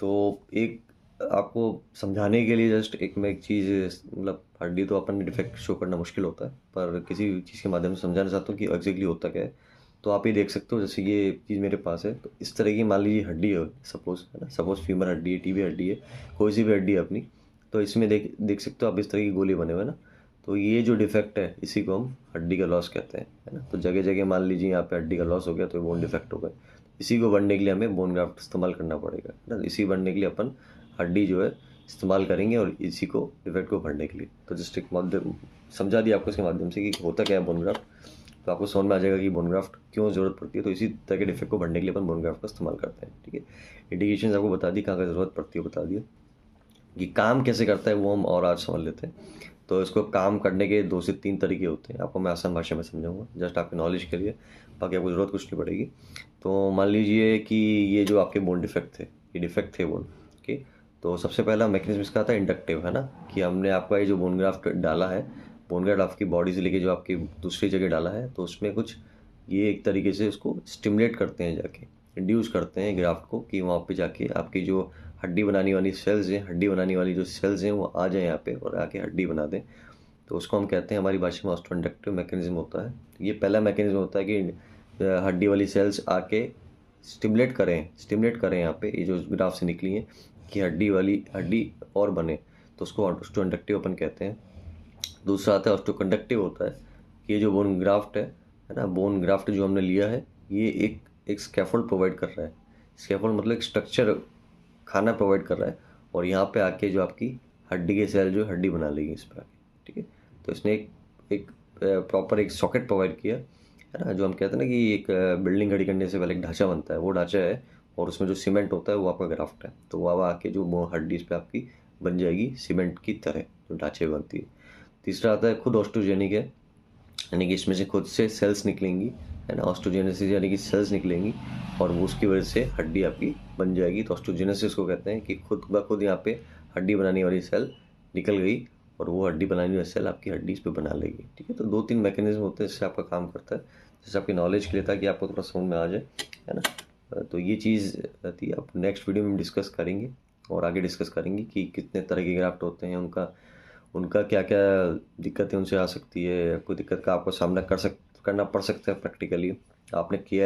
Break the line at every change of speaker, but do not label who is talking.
तो एक आपको समझाने के लिए जस्ट मैं एक चीज़, मतलब हड्डी तो अपन डिफेक्ट शो करना मुश्किल होता है, पर किसी चीज़ के माध्यम से समझाना चाहता हूँ कि एग्जैक्टली होता क्या है। तो आप ये देख सकते हो, जैसे ये चीज़ मेरे पास है, तो इस तरह की मान लीजिए हड्डी है, सपोज है ना, सपोज फीमर हड्डी है, टीबी हड्डी है, कोई सी भी हड्डी है अपनी। तो इसमें देख देख सकते हो आप, इस तरह की गोले बने हुए हैं ना। तो ये जो डिफेक्ट है इसी को हम हड्डी का लॉस कहते हैं, है ना। तो जगह जगह मान लीजिए यहाँ पे हड्डी का लॉस हो गया तो बोन डिफेक्ट हो गया। इसी को बढ़ने के लिए हमें बोन ग्राफ्ट इस्तेमाल करना पड़ेगा, है ना। इसी बढ़ने के लिए अपन हड्डी जो है इस्तेमाल करेंगे, और इसी को डिफेक्ट को भरने के लिए। तो जस्ट एक माध्यम समझा दिया आपको इसके माध्यम से कि होता क्या है बोन ग्राफ्ट। तो आपको समझ में आ जाएगा कि बोन ग्राफ्ट क्यों ज़रूरत पड़ती है। तो इसी तरह के डिफेक्ट को भरने के लिए अपन बोन ग्राफ्ट का इस्तेमाल करते हैं, ठीक है। इंडिकेशन आपको बता दी, कहाँ का ज़रूरत पड़ती है बता दिया, कि काम कैसे करता है वो हम और आज समझ लेते हैं। तो इसको काम करने के 2 से 3 तरीके होते हैं, आपको मैं आसान भाषा में समझाऊंगा जस्ट आपके नॉलेज के लिए, बाकी आपको ज़रूरत कुछ नहीं पड़ेगी। तो मान लीजिए कि ये जो आपके बोन डिफेक्ट थे, ये डिफेक्ट थे बोन के। तो सबसे पहला मैकेनिज्म इसका था इंडक्टिव, है ना, कि हमने आपका ये जो बोन ग्राफ्ट डाला है, बोन ग्राफ्ट आपकी बॉडी से लेके जो आपकी दूसरी जगह डाला है, तो उसमें कुछ ये एक तरीके से उसको स्टिमुलेट करते हैं, जाके इंड्यूस करते हैं ग्राफ्ट को, कि वहाँ पे जाके आपकी जो हड्डी बनाने वाली सेल्स हैं, हड्डी बनाने वाली जो सेल्स हैं वो आ जाए यहाँ पे और आके हड्डी बना दें। तो उसको हम कहते हैं हमारी भाषा में ऑस्टोइंडक्टिव मैकेनिज्म होता है। तो ये पहला मैकेनिज्म होता है कि हड्डी वाली सेल्स आके स्टिमुलेट करें यहाँ पे, ये जो ग्राफ से निकली है, कि हड्डी और बने। तो उसको ऑस्टोइंडक्टिव अपन कहते हैं। दूसरा आता है ऑस्टोकंडक्टिव, होता है कि ये जो बोन ग्राफ्ट है ना, बोन ग्राफ्ट जो हमने लिया है, ये एक स्कैफोल्ड प्रोवाइड कर रहा है। स्कैफोल्ड मतलब एक स्ट्रक्चर, खाना प्रोवाइड कर रहा है, और यहाँ पे आके जो आपकी हड्डी के सेल जो हड्डी बना लेगी इस पर आके, ठीक है। तो इसने एक प्रॉपर एक सॉकेट प्रोवाइड किया, है ना। जो हम कहते हैं ना कि एक बिल्डिंग खड़ी करने से पहले एक ढांचा बनता है, वो ढांचा है, और उसमें जो सीमेंट होता है वो आपका ग्राफ्ट है। तो वो अब आके जो वो हड्डी इस पर आपकी बन जाएगी सीमेंट की तरह, जो ढांचे बनती है। तीसरा आता है खुद ऑस्टोजेनिक है, यानी कि इसमें से खुद से सेल्स निकलेंगी, है ना। ऑस्टोजेनेसिस यानी कि सेल्स निकलेंगी, और वो उसकी वजह से हड्डी आपकी बन जाएगी। तो ऑस्टोजेनेसिस को कहते हैं कि खुद ब खुद यहाँ पे हड्डी बनाने वाली सेल निकल गई, और वो हड्डी बनाने वाली सेल आपकी हड्डी इस पर बना लेगी, ठीक है। तो 2-3 मैकेनिज्म होते हैं जिससे आपका काम करता है, जैसे आपकी नॉलेज के लिए था कि आपको थोड़ा समझ में आ जाए, है ना। तो ये चीज़ थी, आप नेक्स्ट वीडियो में डिस्कस करेंगे, और आगे डिस्कस करेंगे कि कितने तरह के ग्राफ्ट होते हैं, उनका उनका क्या क्या दिक्कतें उनसे आ सकती है, कोई दिक्कत का आपको सामना करना पड़ सकता है प्रैक्टिकली, आपने किया